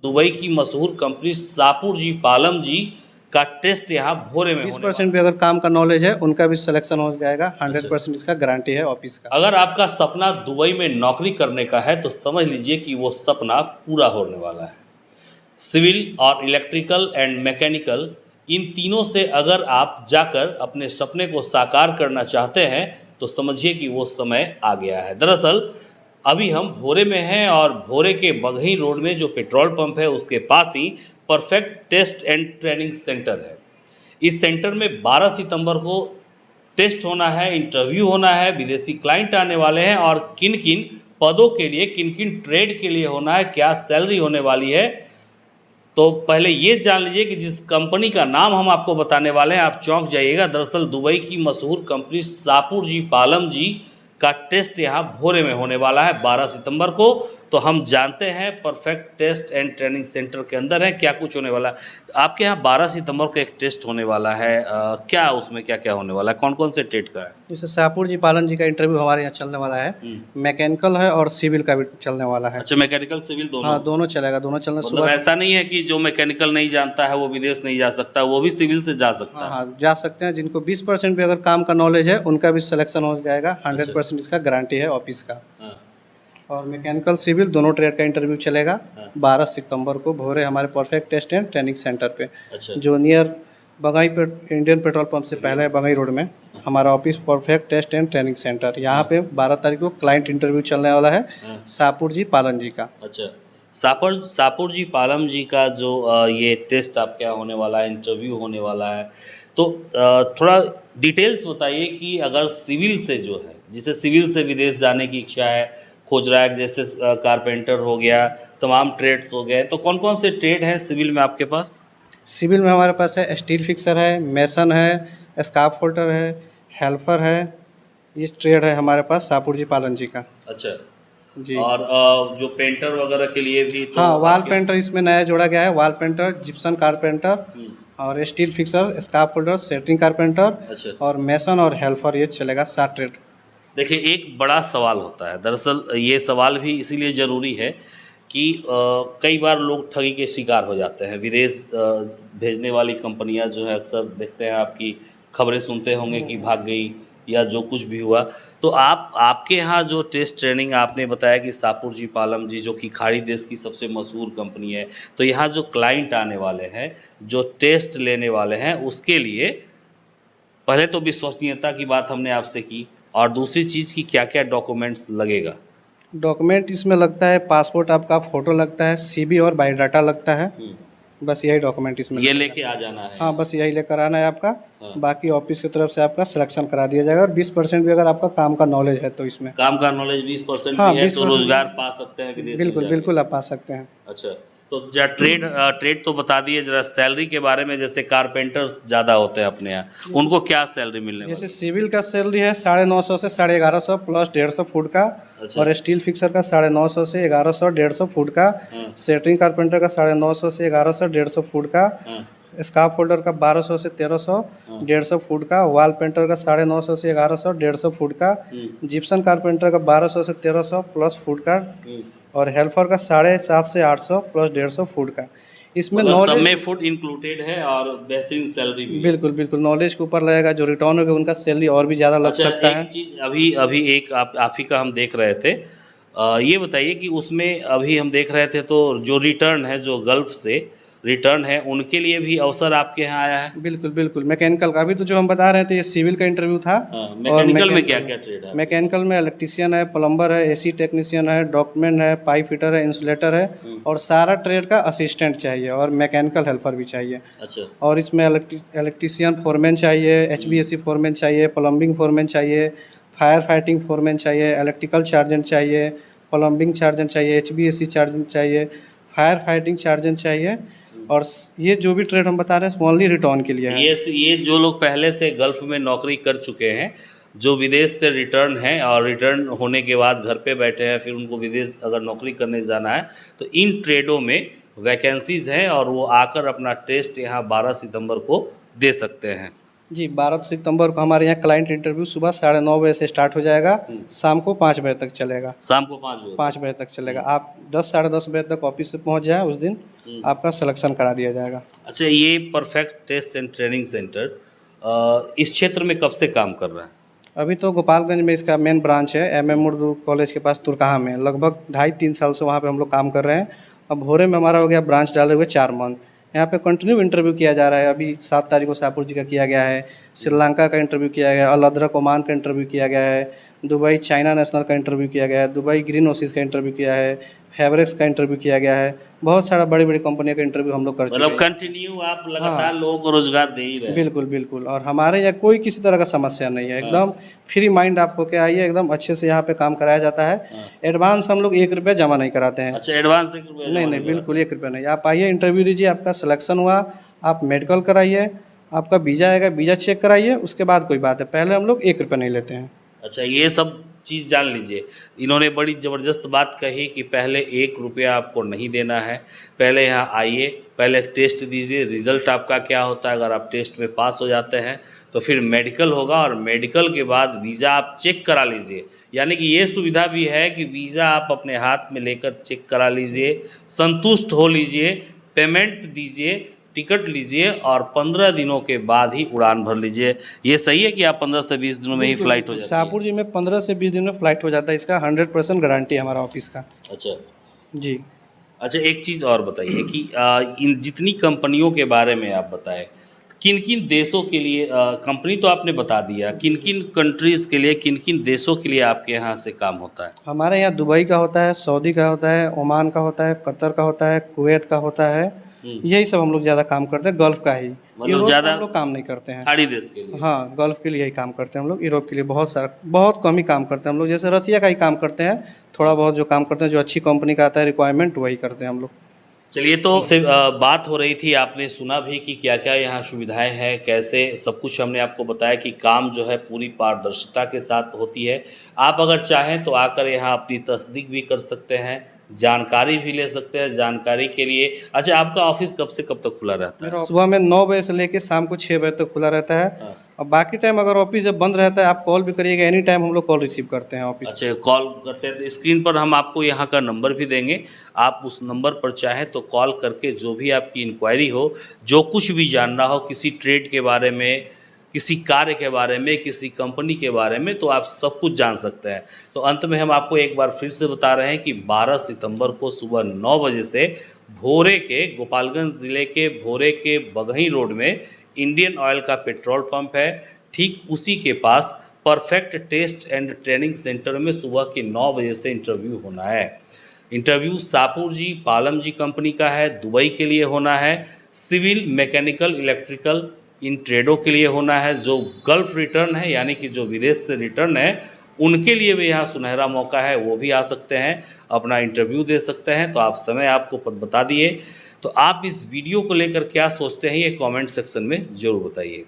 Dubai की मशहूर company Shahpur ji Palam जी का टेस्ट यहाँ भोरे में 20% भी अगर काम का नॉलेज है उनका भी सिलेक्शन हो जाएगा। 100% इसका गारंटी है ऑफिस का। अगर आपका सपना दुबई में नौकरी करने का है तो समझ लीजिए कि वो सपना पूरा होने वाला है। सिविल और इलेक्ट्रिकल एंड मैकेनिकल, इन तीनों से अगर आप जाकर अपने सपने को साकार करना चाहते हैं तो समझिए कि वो समय आ गया है। दरअसल अभी हम भोरे में हैं और भोरे के बघई रोड में जो पेट्रोल पंप है उसके पास ही perfect test and training centre है। इस सेंटर में 12 सितंबर को टेस्ट होना है, इंटरव्यू होना है, विदेशी क्लाइंट आने वाले हैं और किन किन पदों के लिए, किन किन ट्रेड के लिए होना है, क्या सैलरी होने वाली है। तो पहले ये जान लीजिए कि जिस कंपनी का नाम हम आपको बताने वाले हैं आप चौंक जाइएगा। दरअसल दुबई की मशहूर कंपनी शाहपुर जी पालम जी का टेस्ट यहाँ भोरे में होने वाला है 12 सितंबर को। तो हम जानते हैं perfect test and training centre के अंदर है क्या कुछ होने वाला है। आपके यहाँ 12 सितंबर को एक टेस्ट होने वाला है, क्या उसमें क्या क्या होने वाला है, कौन कौन से ट्रेड का है? जैसे शाहपुर जी पालन जी का इंटरव्यू हमारे यहाँ चलने वाला है। मैकेनिकल है और सिविल का भी चलने वाला है। अच्छा, मैकेनिकल सिविल दोनों? हाँ, दोनों चलेगा, दोनों चलना। मतलब सुबह ऐसा नहीं है कि जो मैकेनिकल नहीं जानता है वो विदेश नहीं जा सकता, वो भी सिविल से जा सकता है? हाँ, जा सकते हैं। जिनको 20% भी अगर काम का नॉलेज है उनका भी सिलेक्शन हो जाएगा। 100% इसका गारंटी है ऑफिस का। और मैकेनिकल सिविल दोनों ट्रेड का इंटरव्यू चलेगा 12 सितंबर को भोरे हमारे perfect test and training centre पे, जो नियर बंगाई पे इंडियन पेट्रोल पंप से पहले बंगाई रोड में हमारा office perfect test and training centre. यहाँ पे 12 तारीख को क्लाइंट इंटरव्यू चलने वाला है शाहपुर जी पालन जी का। अच्छा, शाहपुर जी पालम जी का जो ये टेस्ट आपके यहाँ होने वाला है, इंटरव्यू होने वाला है, तो थोड़ा डिटेल्स बताइए कि अगर सिविल से जो है, जिसे सिविल से विदेश जाने की इच्छा है, खोज रहा है, जैसे कारपेंटर हो गया, तमाम ट्रेड्स हो गए, तो कौन कौन से ट्रेड हैं सिविल में आपके पास? सिविल में हमारे पास है स्टील फिक्सर है, मेसन है, स्काफ होल्डर है, हेल्पर है। ये ट्रेड है हमारे पास शाहपुर जी पालन जी का। अच्छा जी। और जो पेंटर वगैरह के लिए भी तो हाँ, वाल पेंटर इसमें नया जोड़ा गया है। वाल पेंटर, जिप्सन कारपेंटर और स्टील फिक्सर, स्काफ होल्डर, सेटरिंग कारपेंटर। अच्छा। और मेसन और हेल्पर, ये चलेगा 7 ट्रेड। देखिए, एक बड़ा सवाल होता है, दरअसल ये सवाल भी इसीलिए ज़रूरी है कि कई बार लोग ठगी के शिकार हो जाते हैं। विदेश भेजने वाली कंपनियां जो है अक्सर देखते हैं, आपकी खबरें सुनते होंगे कि भाग गई या जो कुछ भी हुआ। तो आपके यहाँ जो टेस्ट ट्रेनिंग आपने बताया कि शाहपुर जी पालम जी, जो कि खाड़ी देश की सबसे मशहूर कंपनी है, तो यहाँ जो क्लाइंट आने वाले हैं, जो टेस्ट लेने वाले हैं, उसके लिए पहले तो विश्वसनीयता की बात हमने आपसे की, और दूसरी चीज़ की क्या क्या डॉक्यूमेंट्स लगेगा? डॉक्यूमेंट इसमें लगता है पासपोर्ट, आपका फ़ोटो लगता है, सीवी और बायोडाटा लगता है। बस यही डॉक्यूमेंट इसमें ये लेके आ जाना है? हाँ, बस यही लेकर आना है आपका। बाकी ऑफिस की तरफ से आपका सिलेक्शन करा दिया जाएगा। और 20% भी अगर आपका काम का नॉलेज है तो इसमें काम का नॉलेज 20% हाँ, भी है 20% तो रोजगार पा सकते हैं विदेश में बिल्कुल जाके? बिल्कुल आप पा सकते हैं। अच्छा, तो जरा ट्रेड तो बता दिए जरा, सैलरी के बारे में। जैसे कारपेंटर्स ज़्यादा होते हैं अपने यहाँ, उनको क्या सैलरी मिलने वाली? जैसे सिविल का सैलरी है 950 से 1150 प्लस 150 फुट का। अच्छा। और स्टील फिक्सर का 950 से 1100 150 फुट का। सेटरिंग कारपेंटर का 950 से 1100 150 फुट का। स्काफ होल्डर का 1200 से 1300 150 फुट का। वाल पेंटर का 950 से 1100 150 फुट का। जिप्सन कारपेंटर का 1200 से 1300 प्लस फुट का। और हेल्पर का 750 से 800 प्लस 150 फुट का। इसमें सब में फुड इंक्लूडेड है और बेहतरीन सैलरी भी? बिल्कुल बिल्कुल, नॉलेज के ऊपर लगेगा। जो रिटर्न होगा उनका सैलरी और भी ज़्यादा लग सकता है। एक चीज़ अभी एक आप ही का हम देख रहे थे, ये बताइए कि उसमें अभी हम देख रहे थे तो जो रिटर्न है, जो गल्फ से रिटर्न है, उनके लिए भी अवसर आपके यहाँ आया है? बिल्कुल बिल्कुल। मैकेनिकल का भी तो जो हम बता रहे थे, ये सिविल का इंटरव्यू था। मैकेनिकल में क्या क्या ट्रेड है? मैकेनिकल में इलेक्ट्रीशियन है, प्लम्बर है, एसी टेक्नीशियन है, डॉक्यूमेंट है, पाइप फिटर है, इंसुलेटर है। और सारा ट्रेड का असिस्टेंट चाहिए और मैकेनिकल हेल्पर भी चाहिए। अच्छा। और इसमें इलेक्ट्रीशियन फोरमैन चाहिए, HVAC फोरमैन चाहिए, प्लम्बिंग फोरमैन चाहिए, फायर फाइटिंग फोरमैन चाहिए, इलेक्ट्रिकल चार्जेंट चाहिए, प्लम्बिंग चार्जेंट चाहिए, HVAC चार्जेंट चाहिए, फायर फाइटिंग चार्जेंट चाहिए। और ये जो भी ट्रेड हम बता रहे हैं ओनली रिटर्न के लिए है। ये जो लोग पहले से गल्फ में नौकरी कर चुके हैं, जो विदेश से रिटर्न हैं और रिटर्न होने के बाद घर पे बैठे हैं, फिर उनको विदेश अगर नौकरी करने जाना है तो इन ट्रेडों में वैकेंसीज़ हैं और वो आकर अपना टेस्ट यहाँ 12 सितंबर को दे सकते हैं। जी, 12 सितंबर को हमारे यहाँ क्लाइंट इंटरव्यू सुबह 9:30 बजे से स्टार्ट हो जाएगा, शाम को 5 बजे तक चलेगा। शाम को 5 बजे तक चलेगा। आप 10 साढ़े 10 बजे तक ऑफिस से पहुँच जाएँ उस दिन। आपका सिलेक्शन करा दिया जाएगा। अच्छा, ये perfect test and training centre इस क्षेत्र में कब से काम कर रहा है? अभी तो गोपालगंज में इसका मेन ब्रांच है, MM उर्दू कॉलेज के पास तुरकहा में। लगभग 2.5-3 साल से वहाँ पे हम लोग काम कर रहे हैं। अब भोरे में हमारा हो गया ब्रांच डाले हुए 4 मंथ। यहाँ पे कंटिन्यू इंटरव्यू किया जा रहा है। अभी 7 तारीख को शाहपुर जी का किया गया है, श्रीलंका का इंटरव्यू किया गया है, अल अदरक ओमान का इंटरव्यू किया गया है, दुबई चाइना नेशनल का इंटरव्यू किया गया है, दुबई ग्रीन ओसिस का इंटरव्यू किया है, फैब्रिक्स का इंटरव्यू किया गया है। बहुत सारा बड़ी-बड़ी कंपनियों का इंटरव्यू हम लोग कर चुके मतलब हैं। कंटिन्यू आप लगातार हाँ। लोगों को रोजगार दे ही रहे हैं। बिल्कुल, बिल्कुल। और हमारे यहाँ कोई किसी तरह का समस्या नहीं है, एकदम फ्री माइंड आप होके आइए, एकदम अच्छे से यहाँ पे काम कराया जाता है। एडवांस हम लोग 1 रुपया जमा नहीं कराते हैं। अच्छा, एडवांस 1 रुपया नहीं, जमा नहीं, नहीं बिल्कुल 1 रुपया नहीं। आप आइए, इंटरव्यू दीजिए, आपका सिलेक्शन हुआ, आप मेडिकल कराइए, आपका वीज़ा आएगा, वीज़ा चेक कराइए, उसके बाद कोई बात है। पहले हम लोग 1 रुपया नहीं लेते हैं। अच्छा, ये सब चीज़ जान लीजिए। इन्होंने बड़ी ज़बरदस्त बात कही कि पहले 1 रुपया आपको नहीं देना है। पहले यहाँ आइए, पहले टेस्ट दीजिए, रिज़ल्ट आपका क्या होता है। अगर आप टेस्ट में पास हो जाते हैं तो फिर मेडिकल होगा, और मेडिकल के बाद वीज़ा आप चेक करा लीजिए। यानी कि ये सुविधा भी है कि वीज़ा आप अपने हाथ में लेकर चेक करा लीजिए, संतुष्ट हो लीजिए, पेमेंट दीजिए, टिकट लीजिए, और 15 दिनों के बाद ही उड़ान भर लीजिए। ये सही है कि आप 15 से 20 दिनों में ही फ्लाइट हो जाती है? शाहपुर जी में 15 से 20 दिन में फ्लाइट हो जाता है। इसका 100% गारंटी है हमारा ऑफिस का। अच्छा जी। अच्छा, एक चीज़ और बताइए कि इन जितनी कंपनियों के बारे में आप बताएं, किन किन देशों के लिए कंपनी तो आपने बता दिया, किन किन कंट्रीज़ के लिए, किन किन देशों के लिए आपके यहाँ से काम होता है? हमारे यहाँ दुबई का होता है, सऊदी का होता है, ओमान का होता है, कतर का होता है, कुवैत का होता है। यही सब हम लोग ज़्यादा काम करते हैं, गल्फ़ का ही। यूरोप का ज़्यादा हम लोग काम नहीं करते हैं। खाड़ी देश के लिए? हाँ, गल्फ़ के लिए ही काम करते हैं हम लोग। यूरोप के लिए बहुत कम ही काम करते हैं हम लोग। जैसे रसिया का ही काम करते हैं, थोड़ा बहुत जो काम करते हैं, जो अच्छी कंपनी का आता है रिक्वायरमेंट, वही करते हैं हम लोग। चलिए, तो से बात हो रही थी, आपने सुना भी कि क्या क्या यहाँ सुविधाएं हैं, कैसे सब कुछ हमने आपको बताया कि काम जो है पूरी पारदर्शिता के साथ होती है। आप अगर चाहें तो आकर यहाँ अपनी तस्दीक भी कर सकते हैं, जानकारी भी ले सकते हैं। जानकारी के लिए अच्छा, आपका ऑफिस कब से कब तक खुला रहता है? सुबह में 9 बजे से लेकर शाम को 6 बजे तक खुला रहता है। हाँ। और बाकी टाइम अगर ऑफिस जब बंद रहता है, आप कॉल भी करिएगा, एनी टाइम हम लोग कॉल रिसीव करते हैं ऑफिस। अच्छा, कॉल करते हैं तो स्क्रीन पर हम आपको यहाँ का नंबर भी देंगे। आप उस नंबर पर चाहें तो कॉल करके जो भी आपकी इंक्वायरी हो, जो कुछ भी जानना हो किसी ट्रेड के बारे में, किसी कार्य के बारे में, किसी कंपनी के बारे में, तो आप सब कुछ जान सकते हैं। तो अंत में हम आपको एक बार फिर से बता रहे हैं कि 12 सितंबर को सुबह 9 बजे से भोरे के, गोपालगंज ज़िले के भोरे के बघई रोड में इंडियन ऑयल का पेट्रोल पंप है, ठीक उसी के पास perfect test and training centre में सुबह के 9 बजे से इंटरव्यू होना है। इंटरव्यू शाहपुर जी, पालम जी कंपनी का है, दुबई के लिए होना है। सिविल, मैकेनिकल, इलेक्ट्रिकल इन ट्रेडों के लिए होना है। जो गल्फ रिटर्न है, यानी कि जो विदेश से रिटर्न है, उनके लिए भी यहाँ सुनहरा मौका है, वो भी आ सकते हैं, अपना इंटरव्यू दे सकते हैं। तो आप समय आपको बता दिए। तो आप इस वीडियो को लेकर क्या सोचते हैं, ये कमेंट सेक्शन में ज़रूर बताइए।